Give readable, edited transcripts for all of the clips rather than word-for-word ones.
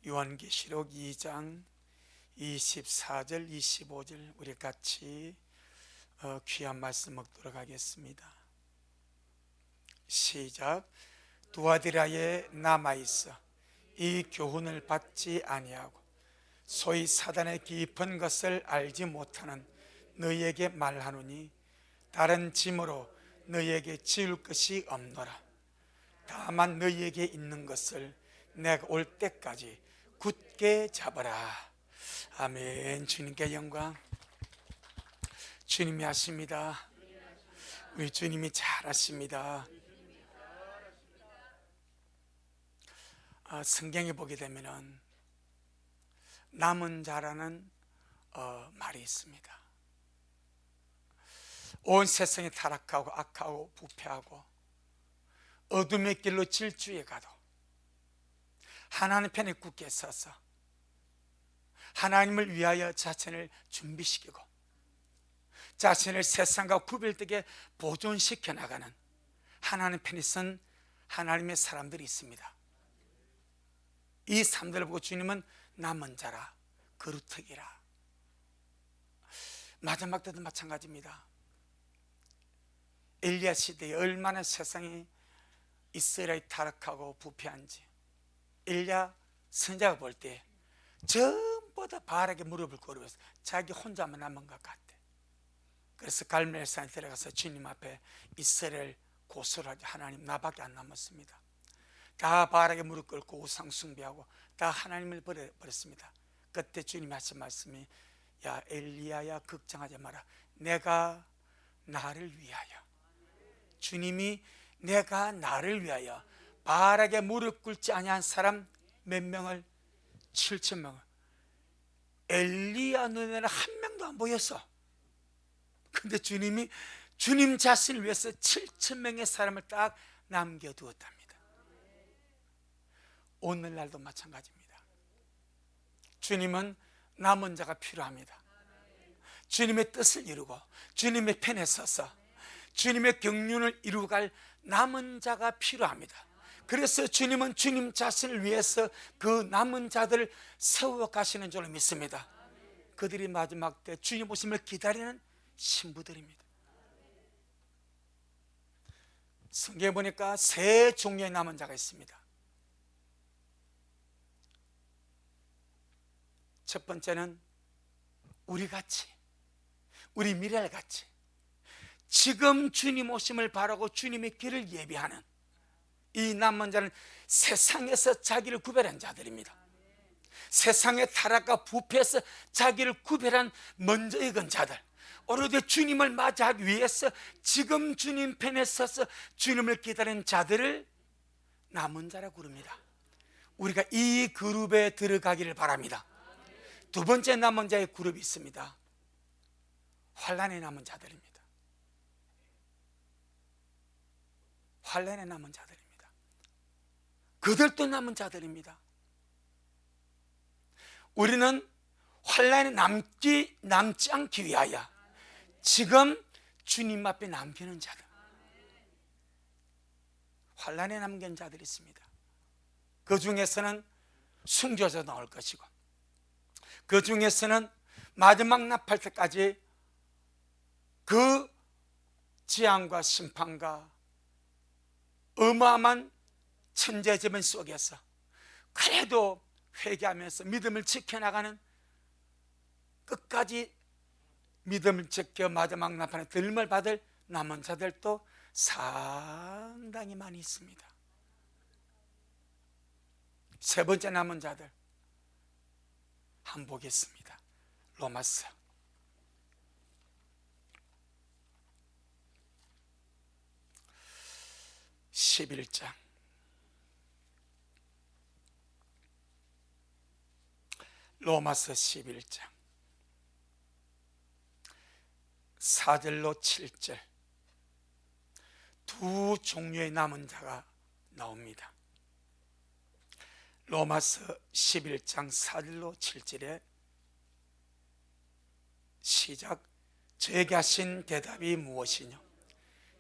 요한계시록 2장 24절 25절 우리 같이 귀한 말씀 먹도록 하겠습니다. 시작. 두아디라에 남아있어 이 교훈을 받지 아니하고 소위 사단의 깊은 것을 알지 못하는 너희에게 말하노니 다른 짐으로 너희에게 지을 것이 없노라. 다만 너희에게 있는 것을 내가 올 때까지 굳게 잡아라. 아멘. 주님께 영광. 주님이 하십니다. 우리 주님이 잘하십니다. 성경에 보게 되면은 남은 자라는 말이 있습니다. 온 세상이 타락하고 악하고 부패하고 어둠의 길로 질주해 가도 하나님 편에 굳게 서서 하나님을 위하여 자신을 준비시키고 자신을 세상과 구별되게 보존시켜 나가는 하나님 편에 선 하나님의 사람들이 있습니다. 이 사람들을 보고 주님은 남은 자라, 거루터기라. 마지막 때도 마찬가지입니다. 엘리야 시대에 얼마나 세상이 이스라엘이 타락하고 부패한지 엘리야 선지자가 볼 때 전부 다 바알에게 무릎을 꿇으면서 자기 혼자만 남은 것 같아. 그래서 갈멜산에 들어가서 주님 앞에 이스라엘 고소를 하지. 하나님, 나밖에 안 남았습니다. 다 바알에게 무릎 꿇고 우상 숭배하고 다 하나님을 버렸습니다. 그때 주님이 하신 말씀이, 야 엘리야야, 걱정하지 마라. 내가 나를 위하여, 주님이 내가 나를 위하여 바알에게 무릎 꿇지 아니한 사람 몇 명을? 7,000명을. 엘리야 눈에는 한 명도 안 보였어. 근데 주님이 주님 자신을 위해서 7,000명의 사람을 딱 남겨두었답니다. 오늘날도 마찬가지입니다. 주님은 남은 자가 필요합니다. 주님의 뜻을 이루고 주님의 편에 서서 주님의 경륜을 이루고 갈 남은 자가 필요합니다. 그래서 주님은 주님 자신을 위해서 그 남은 자들을 세워 가시는 줄로 믿습니다. 그들이 마지막 때 주님 오심을 기다리는 신부들입니다. 성경에 보니까 세 종류의 남은 자가 있습니다. 첫 번째는 우리같이, 우리 미래같이 지금 주님 오심을 바라고 주님의 길을 예비하는 이 남은 자는 세상에서 자기를 구별한 자들입니다. 세상의 타락과 부패에서 자기를 구별한 먼저 익은 자들, 오로지 주님을 맞이하기 위해서 지금 주님 편에 서서 주님을 기다리는 자들을 남은 자라고 부릅니다. 우리가 이 그룹에 들어가기를 바랍니다. 두 번째 남은 자의 그룹이 있습니다. 환난에 남은 자들입니다. 환난에 남은 자들입니다. 그들도 남은 자들입니다. 우리는 환난에 남지 않기 위하여 지금 주님 앞에 남기는 자들, 환난에 남긴 자들이 있습니다. 그 중에서는 순교자 나올 것이고, 그 중에서는 마지막 나팔 때까지 그 재앙과 심판과 어마어마한 천재지변 속에서 그래도 회개하면서 믿음을 지켜나가는, 끝까지 믿음을 지켜 마지막 나팔에 들림을 받을 남은 자들도 상당히 많이 있습니다. 세 번째 남은 자들 한번 보겠습니다. 로마서 11장 로마서 11장 4절로 7절 두 종류의 남은 자가 나옵니다. 로마서 11장 4절로 7절에 시작. 저에게 하신 대답이 무엇이뇨?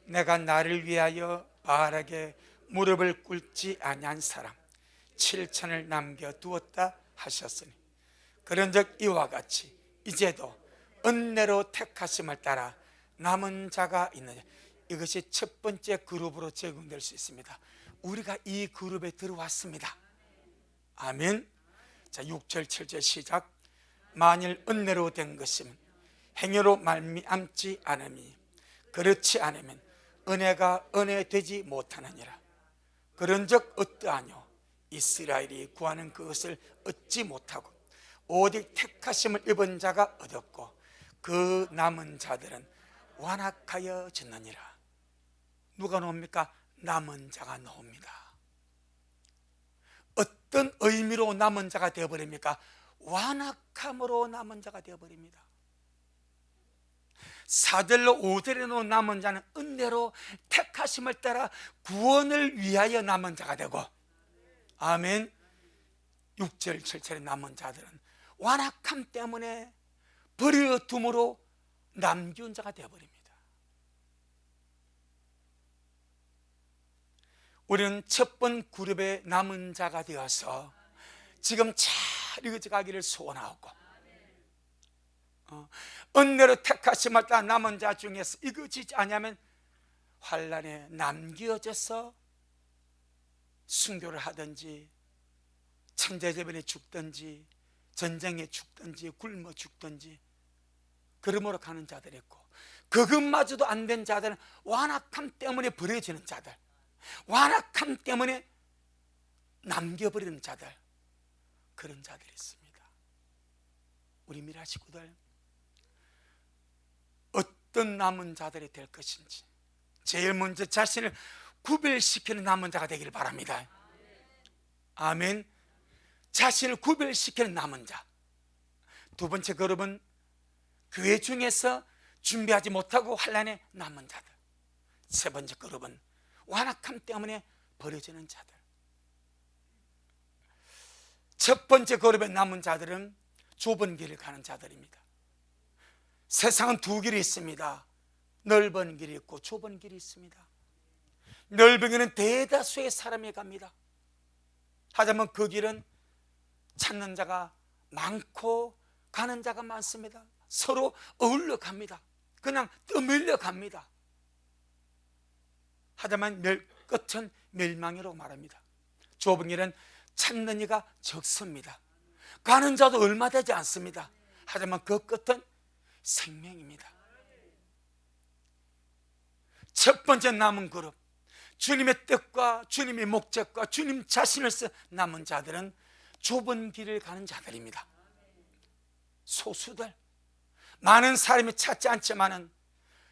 내가 나를 위하여 바알에게 무릎을 꿇지 아니한 사람 7천을 남겨두었다 하셨으니 그런즉 이와 같이 이제도 은혜로 택하심을 따라 남은 자가 있느냐. 이것이 첫 번째 그룹으로 적용될 수 있습니다. 우리가 이 그룹에 들어왔습니다. 아멘. 자, 6절 7절 시작. 만일 은혜로 된 것이면 행위로 말미암지 않음이 그렇지 않으면 은혜가 은혜 되지 못하느니라. 그런즉 어떠하뇨? 이스라엘이 구하는 그것을 얻지 못하고 오직 택하심을 입은 자가 얻었고 그 남은 자들은 완악하여 졌느니라. 누가 나옵니까? 남은 자가 나옵니다. 어떤 의미로 남은 자가 되어버립니까? 완악함으로 남은 자가 되어버립니다. 4절로 5절에 남은 자는 은혜로 택하심을 따라 구원을 위하여 남은 자가 되고, 아멘. 6절 7절에 남은 자들은 완악함 때문에 버려둠으로 남겨온 자가 되어버립니다. 우리는 첫 번 그룹의 남은 자가 되어서 지금 잘 이어져가기를 소원하고, 은혜로 택하심을 따라 남은 자 중에서 이거지지 않으면 환난에 남겨져서 순교를 하든지 천재재변에 죽든지 전쟁에 죽든지 굶어 죽든지 그러므로 가는 자들이 있고, 그것마저도 안 된 자들은 완악함 때문에 버려지는 자들, 완악함 때문에 남겨버리는 자들, 그런 자들이 있습니다. 우리 미라 식구들, 어떤 남은 자들이 될 것인지 제일 먼저 자신을 구별시키는 남은 자가 되기를 바랍니다. 아멘. 자신을 구별시키는 남은 자. 두 번째 그룹은 교회 중에서 준비하지 못하고 환난에 남은 자들. 세 번째 그룹은 완악함 때문에 버려지는 자들. 첫 번째 그룹에 남은 자들은 좁은 길을 가는 자들입니다. 세상은 두 길이 있습니다. 넓은 길이 있고 좁은 길이 있습니다. 넓은 길은 대다수의 사람이 갑니다. 하지만 그 길은 찾는 자가 많고 가는 자가 많습니다. 서로 어울려 갑니다. 그냥 떠밀려 갑니다. 하지만 끝은 멸망이라고 말합니다. 좁은 길은 찾는 이가 적습니다. 가는 자도 얼마 되지 않습니다. 하지만 그 끝은 생명입니다. 첫 번째 남은 그룹, 주님의 뜻과 주님의 목적과 주님 자신을 쓰 남은 자들은 좁은 길을 가는 자들입니다. 소수들, 많은 사람이 찾지 않지만은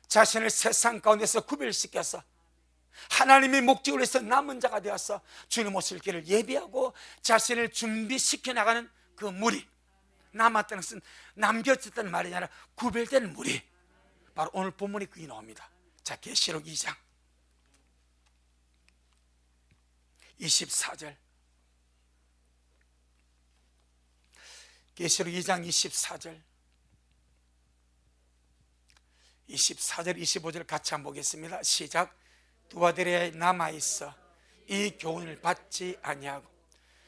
자신을 세상 가운데서 구별시켜서 하나님의 목적을 위해서 남은 자가 되어서 주님 오실 길을 예비하고 자신을 준비시켜 나가는 그 무리, 남았다는 것은 남겨졌다는 말이 아니라 구별된 무리, 바로 오늘 본문이 그게 나옵니다. 자, 계시록 2장 24절, 계시록 2장 24절 25절 같이 한번 보겠습니다. 시작. 두아데레에 남아있어 이 교훈을 받지 아니하고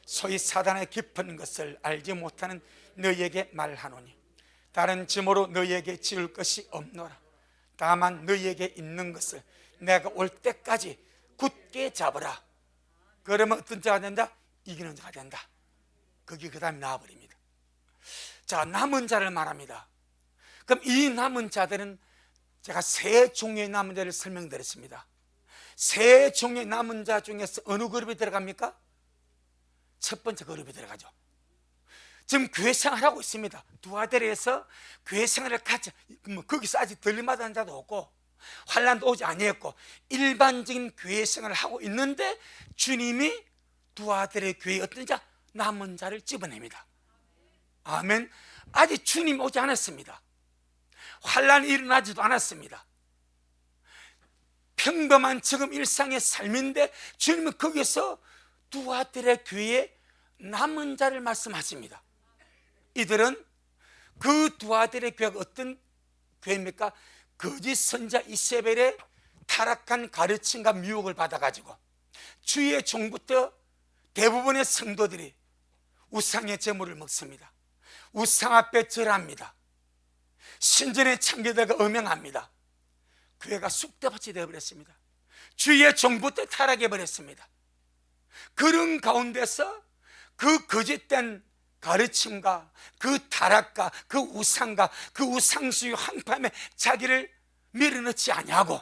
소위 사단의 깊은 것을 알지 못하는 너희에게 말하노니 다른 짐으로 너희에게 지을 것이 없노라. 다만 너희에게 있는 것을 내가 올 때까지 굳게 잡으라. 그러면 어떤 자가 된다? 이기는 자가 된다. 그게 그 다음에 나와버립니다. 자, 남은 자를 말합니다. 그럼 이 남은 자들은 제가 세 종류의 남은 자를 설명드렸습니다. 세 종류의 남은 자 중에서 어느 그룹이 들어갑니까? 첫 번째 그룹이 들어가죠. 지금 교회 생활하고 있습니다. 두아데레에서 교회 생활을 같이, 거기서 아직 들림받은 자도 없고 환난도 오지 아니했고 일반적인 교회 생활을 하고 있는데 주님이 두아데레 교회에 어떤 자? 남은 자를 집어냅니다. 아멘. 아직 주님 오지 않았습니다. 환난이 일어나지도 않았습니다. 평범한 지금 일상의 삶인데 주님은 거기서 두아데레 교회에 남은 자를 말씀하십니다. 이들은 그 두아데레 교회가 어떤 교회입니까? 거짓 선자 이세벨의 타락한 가르침과 미혹을 받아가지고 주의 종부터 대부분의 성도들이 우상의 제물을 먹습니다. 우상 앞에 절합니다. 신전의 창기대가 음행합니다. 교회가 쑥대밭이 되어버렸습니다. 주의 정부터 타락해버렸습니다. 그런 가운데서 그 거짓된 가르침과 그 타락과 그 우상과 그 우상수의 황폐함에 자기를 밀어넣지 아니하고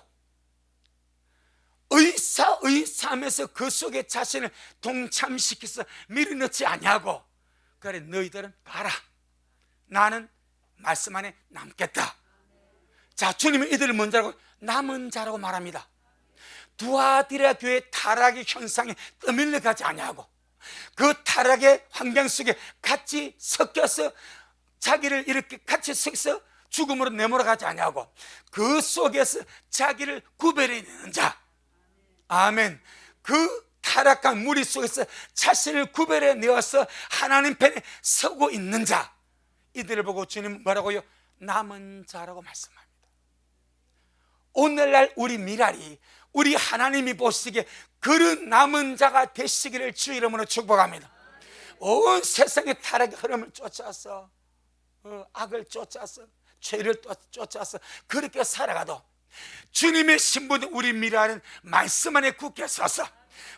의사하면서 그 속에 자신을 동참시켜서 밀어넣지 아니하고, 그래 너희들은 봐라, 나는 말씀 안에 남겠다. 자, 주님은 이들을 먼저 하고 남은 자라고 말합니다. 두아디라 교회 타락의 현상에 떠밀려 가지 아니하고 그 타락의 환경 속에 같이 섞여서 자기를 이렇게 같이 섞여서 죽음으로 내몰아 가지 아니하고 그 속에서 자기를 구별해내는 자, 아멘. 그 타락한 무리 속에서 자신을 구별해내어서 하나님 편에 서고 있는 자, 이들을 보고 주님 뭐라고요? 남은 자라고 말씀합니다. 오늘날 우리 미랄이, 우리 하나님이 보시기에 그런 남은 자가 되시기를 주 이름으로 축복합니다. 온 세상의 타락의 흐름을 쫓아서 악을 쫓아서 죄를 쫓아서 그렇게 살아가도 주님의 신부된 우리 미랄은 말씀 안에 굳게 서서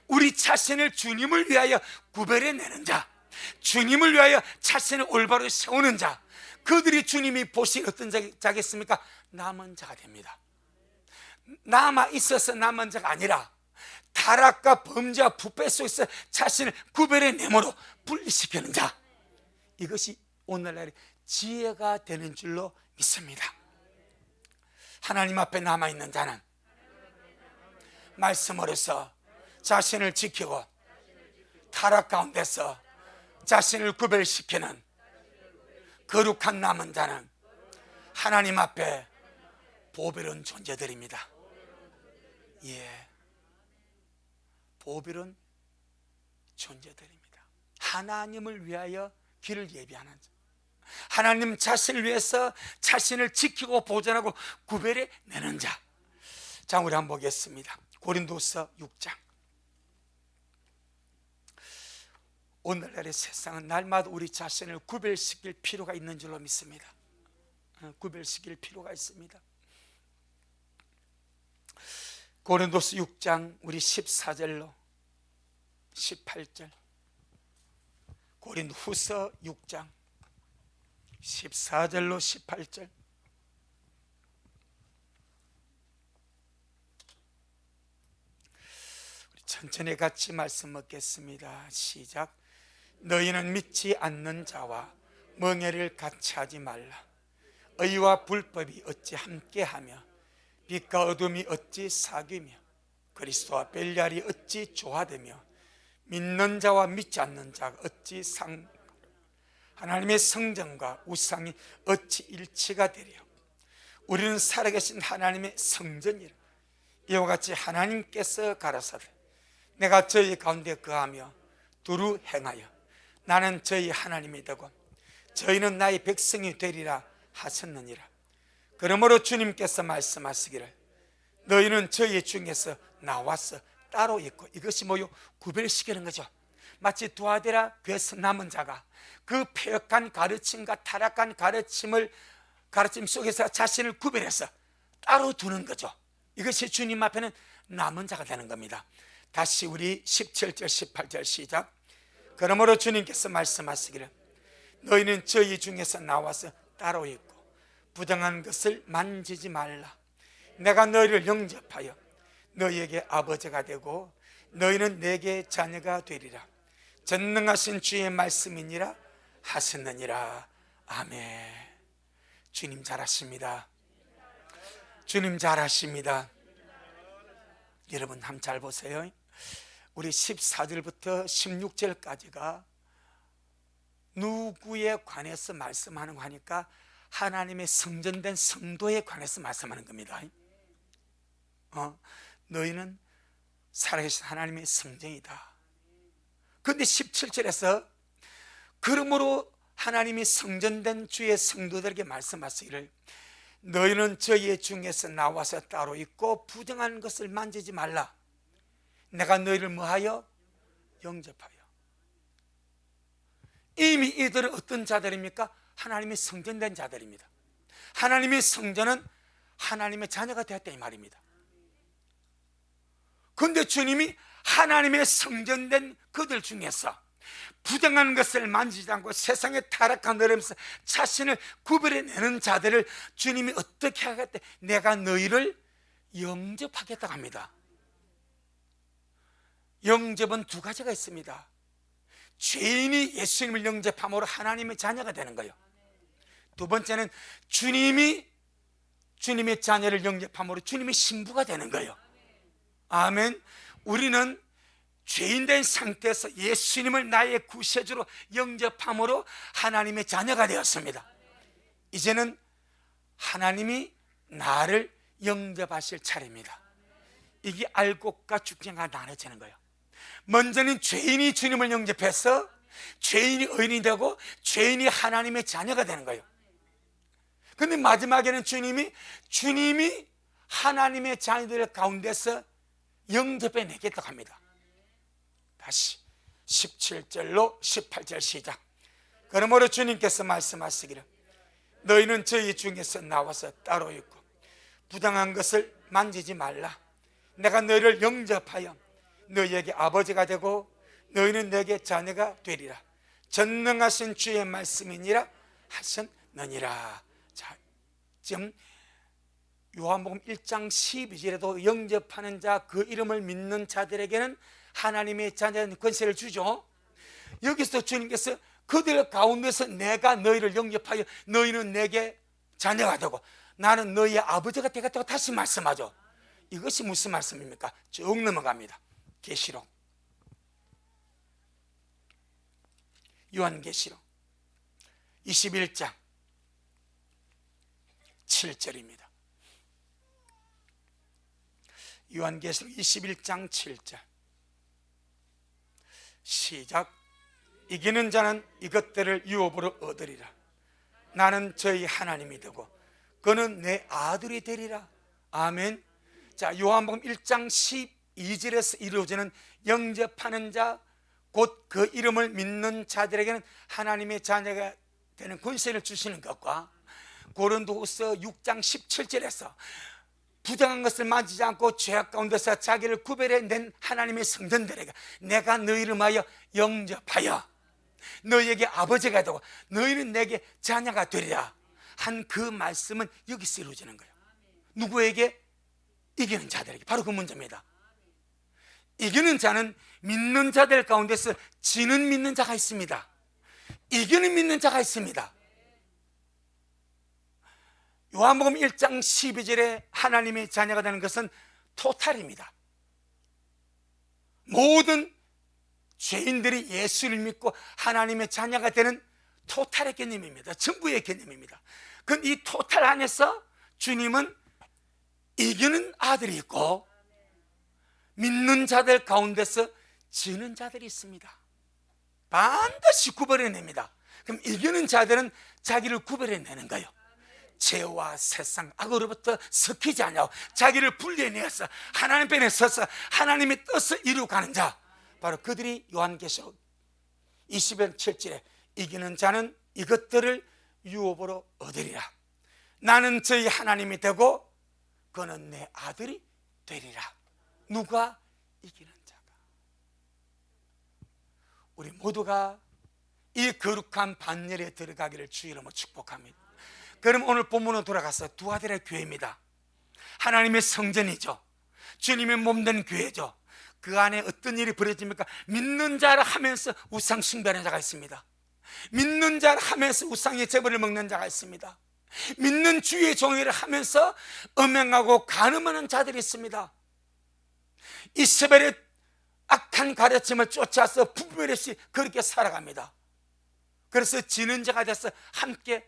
우리 자신을 주님을 위하여 구별해내는 자, 주님을 위하여 자신을 올바로 세우는 자, 그들이 주님이 보신 어떤 자겠습니까? 남은 자가 됩니다. 남아 있어서 남은 자가 아니라 타락과 범죄와 부패 속에서 자신을 구별해내므로 분리시키는 자, 이것이 오늘날의 지혜가 되는 줄로 믿습니다. 하나님 앞에 남아있는 자는 말씀으로서 자신을 지키고 타락 가운데서 자신을 구별시키는 거룩한 남은 자는 하나님 앞에 보배로운 존재들입니다. 예, 보배로운 존재들입니다. 하나님을 위하여 길을 예비하는 자, 하나님 자신을 위해서 자신을 지키고 보존하고 구별해 내는 자. 자, 우리 한번 보겠습니다. 고린도서 6장. 오늘날의 세상은 날마다 우리 자신을 구별시킬 필요가 있는 줄로 믿습니다. 구별시킬 필요가 있습니다. 고린도서 6장 우리 14절로 18절, 고린도후서 6장 14절로 18절. 우리 천천히 같이 말씀 먹겠습니다. 시작. 너희는 믿지 않는 자와 멍에를 같이 하지 말라. 의와 불법이 어찌 함께하며 빛과 어둠이 어찌 사귀며 그리스도와 벨리알이 어찌 조화되며 믿는 자와 믿지 않는 자가 어찌 하나님의 성전과 우상이 어찌 일치가 되려. 우리는 살아계신 하나님의 성전이라. 이와 같이 하나님께서 가라사대 내가 저희 가운데 거하며 두루 행하여 나는 저희 하나님이 되고 저희는 나의 백성이 되리라 하셨느니라. 그러므로 주님께서 말씀하시기를 너희는 저희 중에서 나와서 따로 있고, 이것이 뭐요? 구별시키는 거죠. 마치 두아디라 교회에서 남은 자가 그 폐역한 가르침과 타락한 가르침 속에서 자신을 구별해서 따로 두는 거죠. 이것이 주님 앞에는 남은 자가 되는 겁니다. 다시 우리 17절 18절 시작. 그러므로 주님께서 말씀하시기를 너희는 저희 중에서 나와서 따로 있고 부정한 것을 만지지 말라. 내가 너희를 영접하여 너희에게 아버지가 되고 너희는 내게 자녀가 되리라. 전능하신 주의 말씀이니라 하셨느니라. 아멘. 주님 잘하십니다. 주님 잘하십니다. 여러분 한번 잘 보세요. 우리 14절부터 16절까지가 누구에 관해서 말씀하는 거 하니까 하나님의 성전된 성도에 관해서 말씀하는 겁니다. 너희는 살아계신 하나님의 성전이다. 그런데 17절에서 그러므로 하나님이 성전된 주의 성도들에게 말씀하시기를 너희는 저희 중에서 나와서 따로 있고 부정한 것을 만지지 말라. 내가 너희를 뭐하여? 영접하여. 이미 이들은 어떤 자들입니까? 하나님의 성전된 자들입니다. 하나님의 성전은 하나님의 자녀가 되었다 이 말입니다. 그런데 주님이 하나님의 성전된 그들 중에서 부정한 것을 만지지 않고 세상에 타락한 흐름에서 자신을 구별해내는 자들을 주님이 어떻게 하겠대? 내가 너희를 영접하겠다고 합니다. 영접은 두 가지가 있습니다. 죄인이 예수님을 영접함으로 하나님의 자녀가 되는 거예요. 두 번째는 주님이 주님의 자녀를 영접함으로 주님의 신부가 되는 거예요. 아멘. 우리는 죄인된 상태에서 예수님을 나의 구세주로 영접함으로 하나님의 자녀가 되었습니다. 이제는 하나님이 나를 영접하실 차례입니다. 이게 알곡과 죽경과 나눠지는 거예요. 먼저는 죄인이 주님을 영접해서 죄인이 의인이 되고 죄인이 하나님의 자녀가 되는 거예요. 그런데 마지막에는 주님이 하나님의 자녀들 가운데서 영접해 내겠다고 합니다. 다시 17절로 18절 시작. 그러므로 주님께서 말씀하시기를 너희는 저희 중에서 나와서 따로 있고 부당한 것을 만지지 말라. 내가 너희를 영접하여 너희에게 아버지가 되고 너희는 내게 자녀가 되리라. 전능하신 주의 말씀이니라 하셨느니라. 자, 지금 요한복음 1장 12절에도 영접하는 자, 그 이름을 믿는 자들에게는 하나님의 자녀는 권세를 주죠. 여기서 주님께서 그들 가운데서 내가 너희를 영접하여 너희는 내게 자녀가 되고 나는 너희의 아버지가 되겠다고 다시 말씀하죠. 이것이 무슨 말씀입니까? 쭉 넘어갑니다. 계시록, 요한계시록 21장 7절입니다. 요한계시록 21장 7절 시작. 이기는 자는 이것들을 유업으로 얻으리라. 나는 저희 하나님이 되고 그는 내 아들이 되리라. 아멘. 자, 요한복음 1장 12절에서 이루어지는 영접하는 자, 곧 그 이름을 믿는 자들에게는 하나님의 자녀가 되는 권세를 주시는 것과 고린도후서 6장 17절에서 부정한 것을 만지지 않고 죄악 가운데서 자기를 구별해낸 하나님의 성전들에게 내가 너희를 하여 영접하여 너희에게 아버지가 되고 너희는 내게 자녀가 되리라 한 그 말씀은 여기서 이루어지는 거예요. 누구에게? 이기는 자들에게. 바로 그 문제입니다. 이기는 자는 믿는 자들 가운데서 지는 믿는 자가 있습니다. 이기는 믿는 자가 있습니다. 요한복음 1장 12절에 하나님의 자녀가 되는 것은 토탈입니다. 모든 죄인들이 예수를 믿고 하나님의 자녀가 되는 토탈의 개념입니다. 전부의 개념입니다. 그런데 이 토탈 안에서 주님은 이기는 아들이 있고 믿는 자들 가운데서 지는 자들이 있습니다. 반드시 구별해냅니다. 그럼 이기는 자들은 자기를 구별해내는 거예요. 죄와 세상 악으로부터 섞이지 않냐고 자기를 분리해내서 하나님 편에 서서 하나님의 뜻을 이루어가는 자, 바로 그들이 요한계시록 27절에 이기는 자는 이것들을 유업으로 얻으리라. 나는 저희 하나님이 되고 그는 내 아들이 되리라. 누가? 이기는 자가. 우리 모두가 이 거룩한 반열에 들어가기를 주 이름으로 축복합니다. 그럼 오늘 본문으로 돌아가서 두 아들의 교회입니다. 하나님의 성전이죠. 주님의 몸된 교회죠. 그 안에 어떤 일이 벌어집니까? 믿는 자를 하면서 우상 숭배하는 자가 있습니다. 믿는 자를 하면서 우상의 제물을 먹는 자가 있습니다. 믿는 주의 종일을 하면서 음행하고 간음하는 자들이 있습니다. 이세벨의 악한 가르침을 쫓아서 분별없이 그렇게 살아갑니다. 그래서 지는 자가 돼서 함께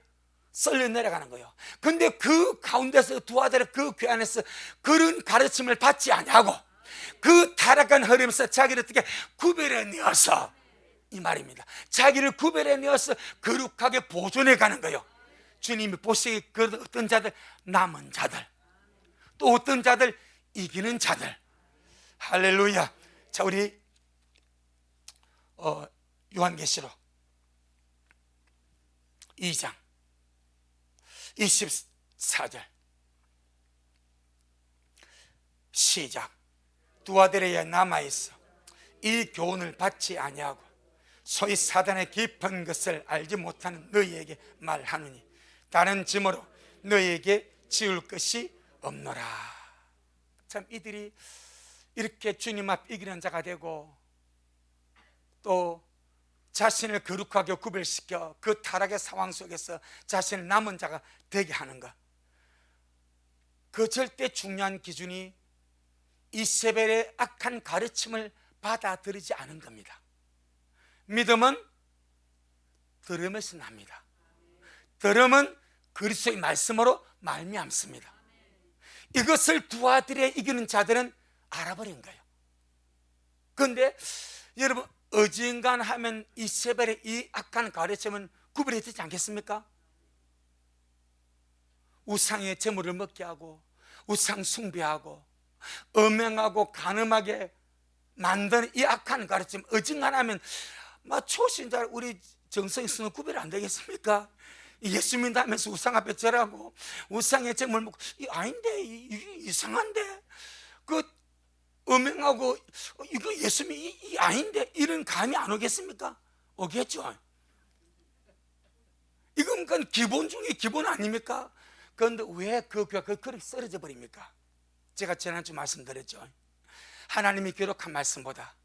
썰려 내려가는 거예요. 근데 그 가운데서 두 아들의 그 교회 안에서 그런 가르침을 받지 아니하고 그 타락한 흐름에서 자기를 어떻게 구별해내어서, 이 말입니다, 자기를 구별해내어서 거룩하게 보존해 가는 거예요. 주님이 보시기에 그 어떤 자들, 남은 자들, 또 어떤 자들, 이기는 자들. 할렐루야. 자, 우리 요한계시록 2장 24절 시작. 두 아들에게 남아있어 이 교훈을 받지 아니하고 소위 사단의 깊은 것을 알지 못하는 너희에게 말하노니 다른 짐으로 너희에게 지울 것이 없노라. 참 이들이 이렇게 주님 앞 이기는 자가 되고 또 자신을 거룩하게 구별시켜 그 타락의 상황 속에서 자신을 남은 자가 되게 하는 것, 그 절대 중요한 기준이 이세벨의 악한 가르침을 받아들이지 않은 겁니다. 믿음은 들음에서 납니다. 들음은 그리스도의 말씀으로 말미암습니다. 이것을 두 아들에 이기는 자들은 알아버린 거예요. 그런데 여러분, 어지간하면 이세벨의 이 악한 가르침은 구별이 되지 않겠습니까? 우상의 제물을 먹게 하고 우상 숭배하고 음행하고 간음하게 만드는 이 악한 가르침, 어지간하면 초신자 우리 정성이 쓰는 구별이 안 되겠습니까? 예수 믿다면서 우상 앞에 절하고 우상의 제물 먹고 아닌데 이게 이상한데 그 음행하고 이거 예수 믿 아닌데 이런 감이 안 오겠습니까? 오겠죠. 이건 그건 기본 중에 기본 아닙니까? 그런데 왜 그 교회가 그렇게 쓰러져 버립니까? 제가 지난주 말씀드렸죠. 하나님이 기록한 말씀보다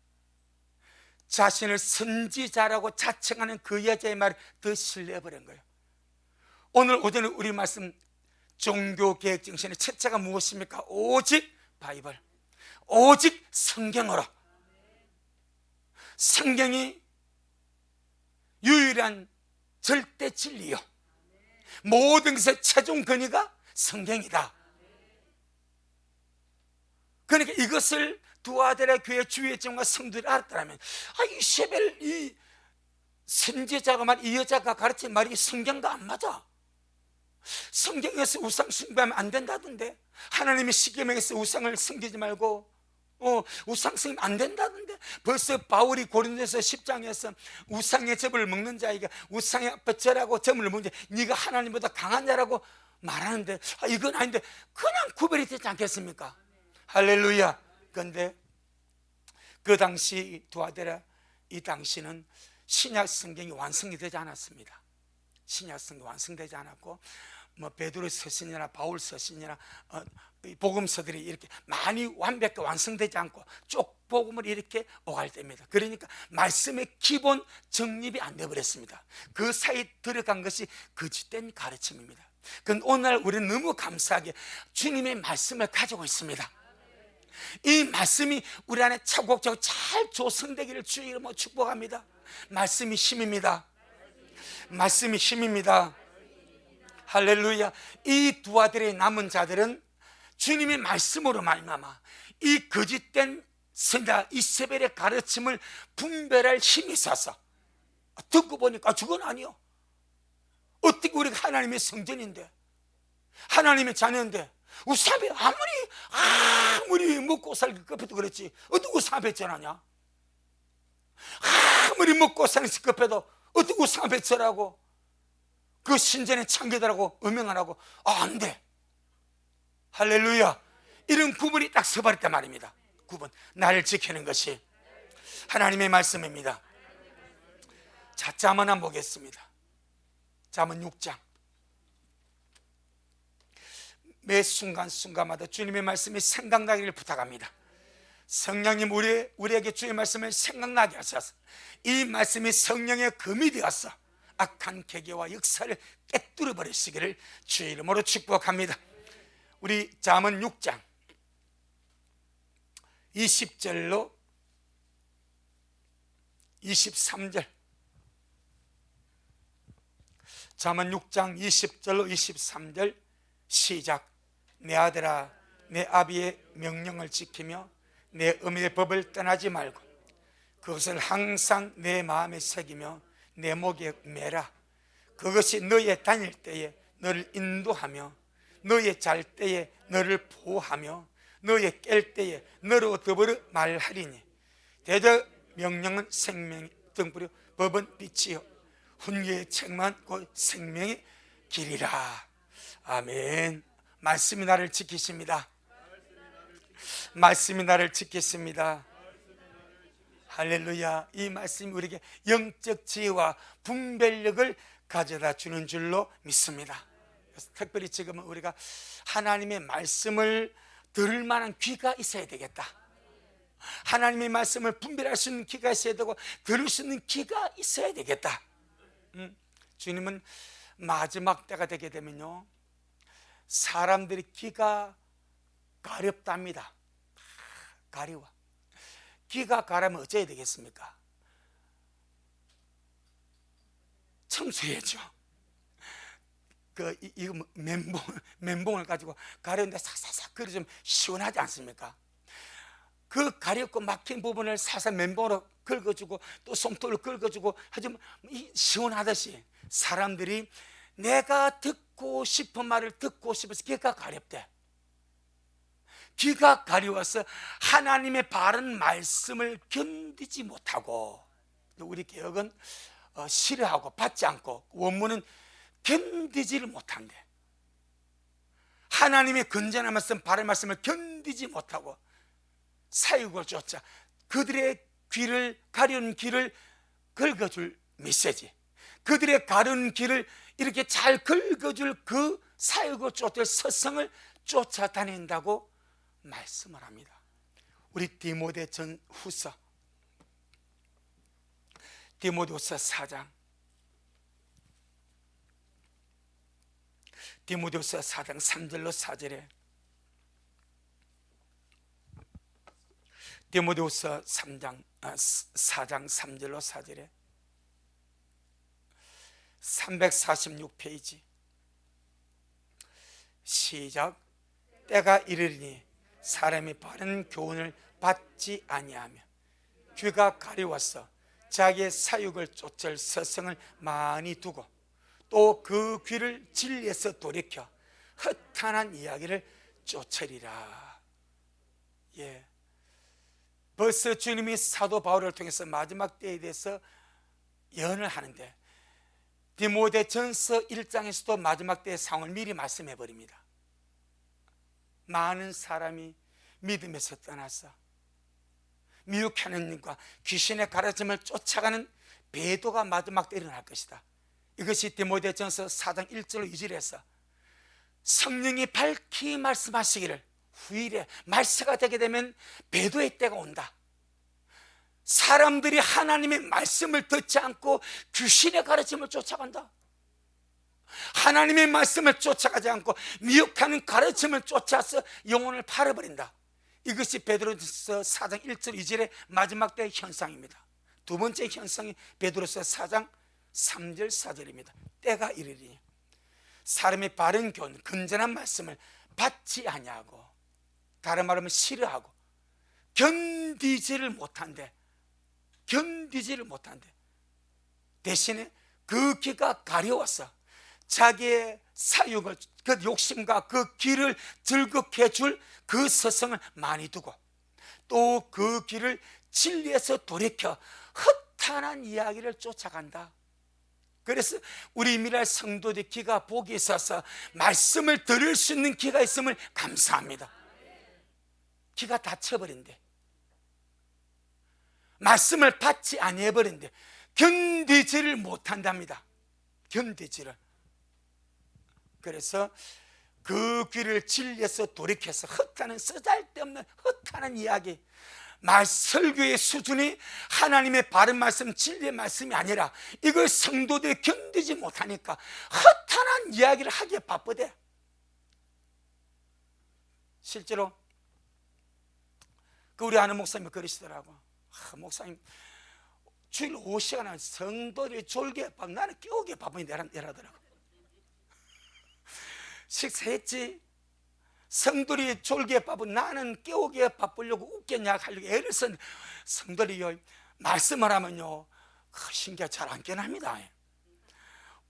자신을 선지자라고 자칭하는 그 여자의 말을 더 신뢰해버린 거예요. 오늘 오전에 우리 말씀 종교개혁 정신의 첫째가 무엇입니까? 오직 바이블, 오직 성경으로. 성경이 유일한 절대 진리요, 모든 것의 최종 근위가 성경이다. 그러니까 이것을 두 아들의 교회 주위의 정과 성도들이 알았다면, 이세벨 이 선지자가 말, 이 여자가 가르친 말이 성경과 안 맞아. 성경에서 우상 숭배하면 안 된다던데, 하나님의 십계명에서 우상을 섬기지 말고 우상 섬기면 안 된다던데, 벌써 바울이 고린도서 10장에서 우상의 즙을 먹는 자에게 우상의 앞에 절하고 점을 먹는 자, 네가 하나님보다 강한 자라고 말하는데, 이건 아닌데 그냥 구별이 되지 않겠습니까? 할렐루야. 그런데 그 당시 두 아들아, 이 당시는 신약 성경이 완성이 되지 않았습니다. 신약 성경이 완성되지 않았고 베드로 서신이나 바울 서신이나 복음서들이 이렇게 많이 완벽하게 완성되지 않고 쪽 복음을 이렇게 오갈됩니다. 그러니까 말씀의 기본 정립이 안 되어버렸습니다. 그 사이 들어간 것이 거짓된 가르침입니다. 그런데 오늘 우리는 너무 감사하게 주님의 말씀을 가지고 있습니다. 이 말씀이 우리 안에 차곡차곡 잘 조성되기를 주의 이름으로 축복합니다. 말씀이 힘입니다. 말씀이 힘입니다. 할렐루야. 이 두 아들의 남은 자들은 주님의 말씀으로 말미암아 이 거짓된 선자 이세벨의 가르침을 분별할 힘이 있어서, 듣고 보니까 저건 아니요, 어떻게 우리가 하나님의 성전인데 하나님의 자녀인데 우상에 아무리 먹고 살기 급해도 그렇지 어떻게 우상 앞에 절하냐? 아무리 먹고 살기 급해도 어떻게 우상 앞에 절하고 그 신전에 참기더라고 음행하라고 안 돼. 할렐루야. 이런 구분이 딱 서버렸단 말입니다. 구분, 나를 지키는 것이 하나님의 말씀입니다. 자, 잠언 한번 보겠습니다. 잠언 6장. 매 순간순간마다 주님의 말씀이 생각나기를 부탁합니다. 성령님 우리에게 주의 말씀을 생각나게 하셔서 이 말씀이 성령의 금이 되어서 악한 계계와 역사를 깨뜨려 버리시기를 주의 이름으로 축복합니다. 우리 잠언 6장 20절로 23절, 잠언 6장 20절로 23절 시작. 내 아들아, 내 아비의 명령을 지키며 내 어미의 법을 떠나지 말고 그것을 항상 내 마음에 새기며 내 목에 매라. 그것이 너의 다닐 때에 너를 인도하며 너의 잘 때에 너를 보호하며 너의 깰 때에 너로 더불어 말하리니. 대저 명령은 생명의 등불이요 법은 빛이요 훈계의 책만 곧 생명의 길이라. 아멘. 말씀이 나를 지키십니다. 말씀이 나를 지키십니다. 할렐루야. 이 말씀이 우리에게 영적 지혜와 분별력을 가져다 주는 줄로 믿습니다. 그래서 특별히 지금은 우리가 하나님의 말씀을 들을 만한 귀가 있어야 되겠다. 하나님의 말씀을 분별할 수 있는 귀가 있어야 되고 들을 수 있는 귀가 있어야 되겠다. 주님은 마지막 때가 되게 되면요, 사람들이 귀가 가렵답니다. 가려워. 귀가 가려면 어째야 되겠습니까? 청소해야죠. 이거 멘봉을 가지고 가려운데 싹싹싹 그려 좀 시원하지 않습니까? 그 가렵고 막힌 부분을 살살 멘봉으로 긁어주고 또 솜털로 긁어주고 하지만 시원하듯이 사람들이 내가 듣고 싶은 말을 듣고 싶어서 귀가 가렵대. 귀가 가려워서 하나님의 바른 말씀을 견디지 못하고, 우리 개혁은 싫어하고 받지 않고, 원문은 견디지를 못한대. 하나님의 건전한 말씀, 바른 말씀을 견디지 못하고 사육을 쫓아 그들의 귀를 가려운 귀를 긁어줄 메시지, 그들의 가려운 귀를 이렇게 잘 긁어줄 그 사육을 쫓을 서성을 쫓아다닌다고 말씀을 합니다. 우리 디모데후서 4장, 디모데후서 4장 3절로 4절에, 디모데후서 4장 3절로 4절에 346페이지 시작. 때가 이르리니 사람이 바른 교훈을 받지 아니하며 귀가 가려워서 자기의 사육을 쫓을 서성을 많이 두고 또 그 귀를 진리에서 돌이켜 허탄한 이야기를 쫓으리라. 예, 벌써 주님이 사도 바울을 통해서 마지막 때에 대해서 예언을 하는데 디모데전서 1장에서도 마지막 때의 상황을 미리 말씀해 버립니다. 많은 사람이 믿음에서 떠나서 미혹하는 님과 귀신의 가르침을 쫓아가는 배도가 마지막 때 일어날 것이다. 이것이 디모데전서 4장 1절로 2절에서 성령이 밝히 말씀하시기를 후일에 말세가 되게 되면 배도의 때가 온다. 사람들이 하나님의 말씀을 듣지 않고 귀신의 가르침을 쫓아간다. 하나님의 말씀을 쫓아가지 않고 미혹하는 가르침을 쫓아서 영혼을 팔아버린다. 이것이 베드로서 4장 1절 2절의 마지막 때의 현상입니다. 두 번째 현상이 베드로서 4장 3절 4절입니다. 때가 이르리니 사람이 바른 교훈, 건전한 말씀을 받지 아니하고, 다른 말하면 싫어하고 견디지를 못한대. 대신에 그 귀가 가려워서 자기의 사육을, 그 욕심과 그 귀를 즐겁게 해줄 그 서성을 많이 두고 또 그 귀를 진리에서 돌이켜 허탄한 이야기를 쫓아간다. 그래서 우리 미랄 성도들 귀가 복이 있어서 말씀을 들을 수 있는 귀가 있음을 감사합니다. 귀가 닫혀버린대. 말씀을 받지 아니해버린대. 견디지를 못한답니다. 견디지를. 그래서 그 귀를 진리에서 돌이켜서 헛하는, 쓰잘데없는 헛하는 이야기, 설교의 수준이 하나님의 바른 말씀, 진리의 말씀이 아니라 이걸 성도들이 견디지 못하니까 헛한 이야기를 하기에 바쁘대. 실제로 우리 아는 목사님이 그러시더라고. 목사님 주일 5시간은 성도들이 졸게 바쁘고 나는 깨우기에 바쁜데 이러더라고. 식사했지? 성들이 졸기에 바쁜 나는 깨우기에 바쁘려고 웃겠냐 하려고 애를 쓴 성들이요, 말씀을 하면요 신기하 잘 안 깨납니다.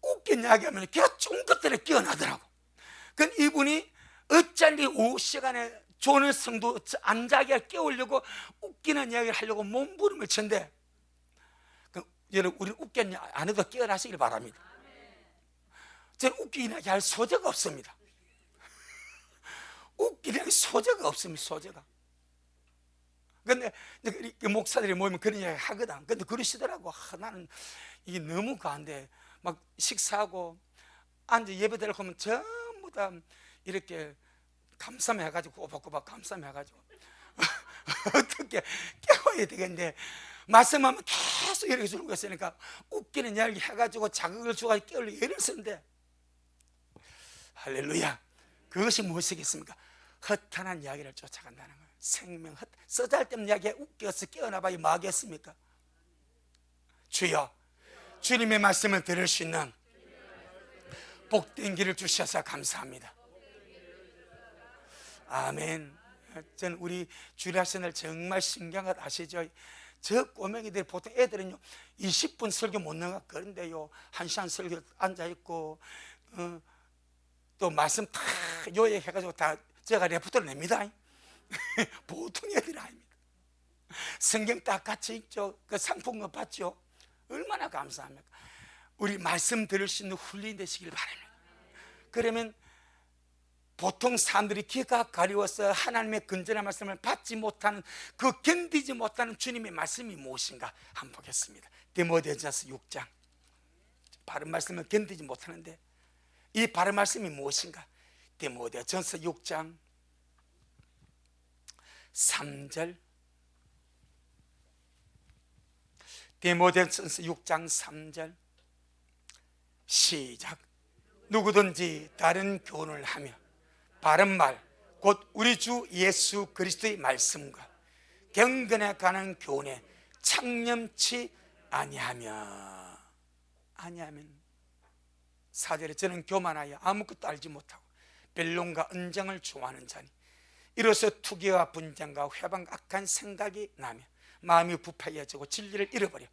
웃겠냐 하면 걔가 쫑긋대로 깨어나더라고. 그 이분이 어쩐지 오후 시간에 조는 성도 안 자게 깨우려고 웃기는 이야기를 하려고 몸부림을 쳤는데 여러분, 우리 웃겠냐 안 해도 깨어나시길 바랍니다. 저는 웃기게 할 소재가 없습니다. 웃기게 소재가 없습니다. 소재가. 근데 목사들이 모이면 그런 이야기 하거든. 근데 그러시더라고. 나는 이게 너무 가한데 막 식사하고 앉아 예배 드리고 하면 전부 다 이렇게 감삼해가지고 꼬박꼬박 감삼해가지고 어떻게 깨워야 되겠는데 말씀하면 계속 이렇게 주는 거 있으니까 웃기는 이야기 해가지고 자극을 주고 깨우려 애를 쓰는데, 할렐루야, 그것이 무엇이겠습니까? 허탄한 이야기를 쫓아간다는 거예요. 생명 쓰잘데없는 이야기에 웃겨서 깨어나봐야 뭐 하겠습니까? 주여, 주님의 말씀을 들을 수 있는 복된 길을 주셔서 감사합니다. 아멘. 저는 우리 주일학생들 정말 신기한 것 아시죠? 저 꼬맹이들 보통 애들은요 20분 설교 못 나가. 그런데요 1시간 설교 앉아있고 또 말씀 다 요약해가지고 다 제가 레포트를 냅니다. 보통 애들이 아닙니다. 성경 딱 같이 읽죠. 그 상품권 받죠. 얼마나 감사합니까? 우리 말씀 들을 수 있는 훈련이 되시길 바랍니다. 그러면 보통 사람들이 귀가 가려워서 하나님의 건전한 말씀을 받지 못하는, 그 견디지 못하는 주님의 말씀이 무엇인가 한번 보겠습니다. 디모데전서 6장. 바른 말씀을 견디지 못하는데 이 바른 말씀이 무엇인가? 디모데전서 6장 3절. 디모데전서 6장 3절 시작. 누구든지 다른 교훈을 하며 바른 말, 곧 우리 주 예수 그리스도의 말씀과 경건에 관한 교훈에 창념치 아니하면 4절에 저는 교만하여 아무것도 알지 못하고 변론과 언쟁을 좋아하는 자니 이로써 투기와 분쟁과 회방과 악한 생각이 나며 마음이 부패해지고 진리를 잃어버려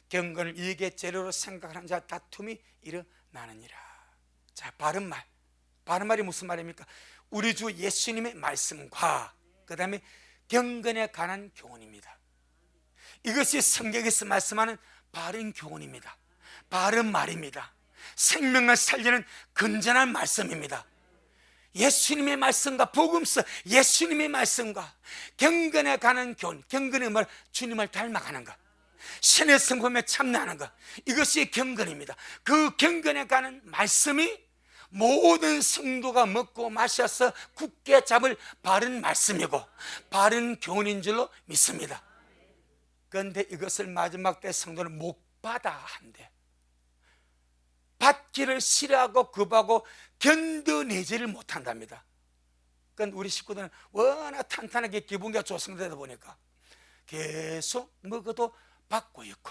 경건을 이익의 재료로 생각하는 자 다툼이 일어나느니라. 자, 바른 말이 무슨 말입니까? 우리 주 예수님의 말씀과 그 다음에 경건에 관한 교훈입니다. 이것이 성경에서 말씀하는 바른 교훈입니다. 바른 말입니다. 생명을 살리는 건전한 말씀입니다. 예수님의 말씀과 복음서, 예수님의 말씀과 경건에 관한 교훈, 경건의 말, 주님을 닮아가는 것, 신의 성품에 참나하는 것, 이것이 경건입니다. 그 경건에 관한 말씀이 모든 성도가 먹고 마셔서 굳게 잡을 바른 말씀이고 바른 교훈인 줄로 믿습니다. 그런데 이것을 마지막 때 성도는 못 받아 한대. 받기를 싫어하고 급하고 견뎌내지를 못한답니다. 그러니까 우리 식구들은 워낙 탄탄하게 기분기가 조성되다 보니까 계속 먹어도 받고 있고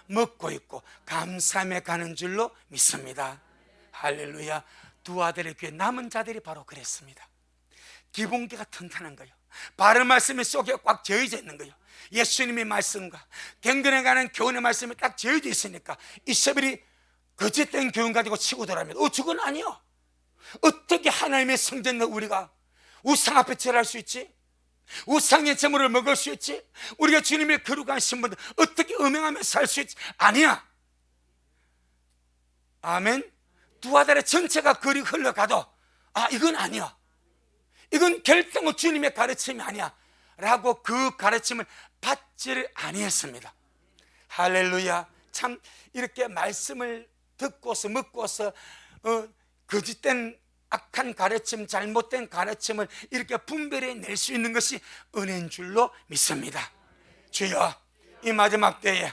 먹고 있고 감사함에 가는 줄로 믿습니다. 할렐루야. 두 아들의 귀에 남은 자들이 바로 그랬습니다. 기본기가 튼튼한 거예요. 바른 말씀이 속에 꽉 저어져 있는 거예요. 예수님의 말씀과 경건에 관한 교훈의 말씀이 딱 저어져 있으니까 이세벨이 거짓된 교훈 가지고 치고 돌아갑니다. 저건 아니요. 어떻게 하나님의 성전을 우리가 우상 앞에 절할 수 있지? 우상의 제물을 먹을 수 있지? 우리가 주님의 거룩한 신분들 어떻게 음행하며 살 수 있지? 아니야. 아멘. 두 아들의 전체가 그리 흘러가도 이건 아니야, 이건 결코 주님의 가르침이 아니야 라고 그 가르침을 받지를 아니했습니다. 할렐루야. 참 이렇게 말씀을 듣고서 먹고서 거짓된 악한 가르침, 잘못된 가르침을 이렇게 분별해 낼 수 있는 것이 은혜인 줄로 믿습니다. 주여, 이 마지막 때에